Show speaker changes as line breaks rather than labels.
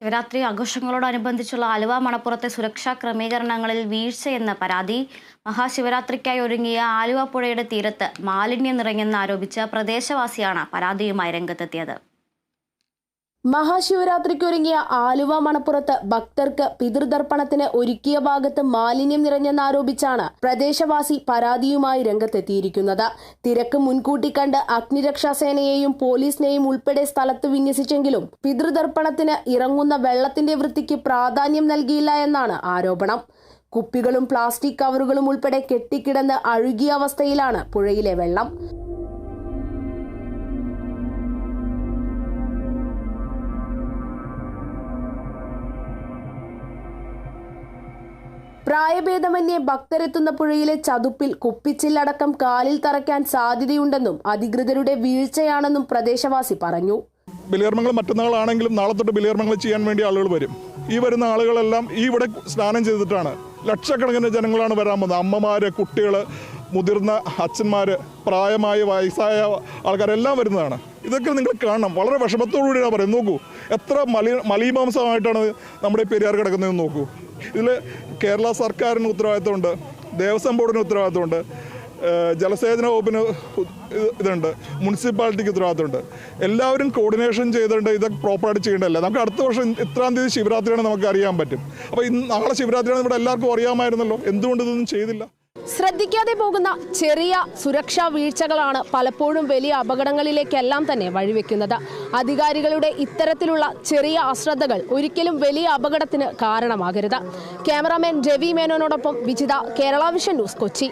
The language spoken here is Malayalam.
ശിവരാത്രി ആഘോഷങ്ങളോടനുബന്ധിച്ചുള്ള ആലുവ മണപ്പുറത്തെ സുരക്ഷാ ക്രമീകരണങ്ങളിൽ വീഴ്ചയെന്ന പരാതി. മഹാശിവരാത്രിക്കായി ഒരുങ്ങിയ ആലുവ പുഴയുടെ തീരത്ത് മാലിന്യം നിറഞ്ഞെന്നാരോപിച്ച് പ്രദേശവാസിയാണ് പരാതിയുമായി രംഗത്തെത്തിയത്.
മഹാശിവരാത്രിക്കൊരുങ്ങിയ ആലുവ മണപ്പുറത്ത് ഭക്തർക്ക് പിതൃതർപ്പണത്തിന് ഒരുക്കിയ ഭാഗത്ത് മാലിന്യം നിറഞ്ഞെന്നാരോപിച്ചാണ് പ്രദേശവാസി പരാതിയുമായി രംഗത്തെത്തിയിരിക്കുന്നത്. തിരക്ക് മുൻകൂട്ടി കണ്ട് അഗ്നിരക്ഷാസേനയെയും പോലീസിനെയും ഉൾപ്പെടെ സ്ഥലത്ത് വിന്യസിച്ചെങ്കിലും പിതൃതർപ്പണത്തിന് ഇറങ്ങുന്ന വെള്ളത്തിന്റെ വൃത്തിക്ക് പ്രാധാന്യം നൽകിയില്ല എന്നാണ് ആരോപണം. കുപ്പികളും പ്ലാസ്റ്റിക് കവറുകളും ഉൾപ്പെടെ കെട്ടിക്കിടന്ന് അഴുകിയ അവസ്ഥയിലാണ് പുഴയിലെ വെള്ളം. പ്രായഭേദമന്യേ ഭക്തരെത്തുന്ന പുഴയിലെ ചതുപ്പിൽ കുപ്പിച്ചില്ലടക്കം കാലിൽ തറയ്ക്കാൻ സാധ്യതയുണ്ടെന്നും അധികൃതരുടെ വീഴ്ചയാണെന്നും പ്രദേശവാസി പറഞ്ഞു.
ബലികർമ്മങ്ങൾ മറ്റന്നാളാണെങ്കിലും നാളെ തൊട്ട് ബലികർമ്മങ്ങൾ ചെയ്യാൻ വേണ്ടി ആളുകൾ വരും. ഈ വരുന്ന ആളുകളെല്ലാം ഇവിടെ സ്നാനം ചെയ്തിട്ടാണ്. ലക്ഷക്കണക്കിന് ജനങ്ങളാണ് വരാൻ പോകുന്നത്. അമ്മമാര്, കുട്ടികൾ, മുതിർന്ന അച്ഛന്മാര്, പ്രായമായ വയസ്സായ ആൾക്കാരെല്ലാം വരുന്നതാണ്. ഇതൊക്കെ നിങ്ങൾ കാണണം. വളരെ വിഷമത്തോടുകൂടിയാണ് പറയുന്നത്. നോക്കൂ, എത്ര മലീമാംസമായിട്ടാണ് നമ്മുടെ പെരിയാർ കിടക്കുന്നതെന്ന് നോക്കൂ. ഇതിൽ കേരള സർക്കാരിന് ഉത്തരവാദിത്തമുണ്ട്, ദേവസ്വം ബോർഡിന് ഉത്തരവാദിത്തമുണ്ട്, ജലസേചന വകുപ്പിന് ഇതുണ്ട്, മുനിസിപ്പാലിറ്റിക്ക് ഉത്തരവാദിത്തമുണ്ട്. എല്ലാവരും കോർഡിനേഷൻ ചെയ്തിട്ടുണ്ട്. ഇതൊക്കെ പ്രോപ്പറായിട്ട് ചെയ്യേണ്ടതല്ല. നമുക്ക് അടുത്ത വർഷം ഇത്രാം തീയതി ശിവരാത്രിയാണ് നമുക്ക് അറിയാൻ പറ്റും. അപ്പോൾ നാളെ ശിവരാത്രിയാണ് ഇവിടെ എല്ലാവർക്കും അറിയാമായിരുന്നല്ലോ. എന്തുകൊണ്ട് ഇതൊന്നും ചെയ്തില്ല?
ശ്രദ്ധിക്കാതെ പോകുന്ന ചെറിയ സുരക്ഷാ വീഴ്ചകളാണ് പലപ്പോഴും വലിയ അപകടങ്ങളിലേക്കെല്ലാം തന്നെ വഴിവെക്കുന്നത്. അധികാരികളുടെ ഇത്തരത്തിലുള്ള ചെറിയ അശ്രദ്ധകൾ ഒരിക്കലും വലിയ അപകടത്തിന് കാരണമാകരുത്. ക്യാമറാമാൻ രവി മേനോനോടൊപ്പം വിജിത, കേരള വിഷൻ ന്യൂസ്, കൊച്ചി.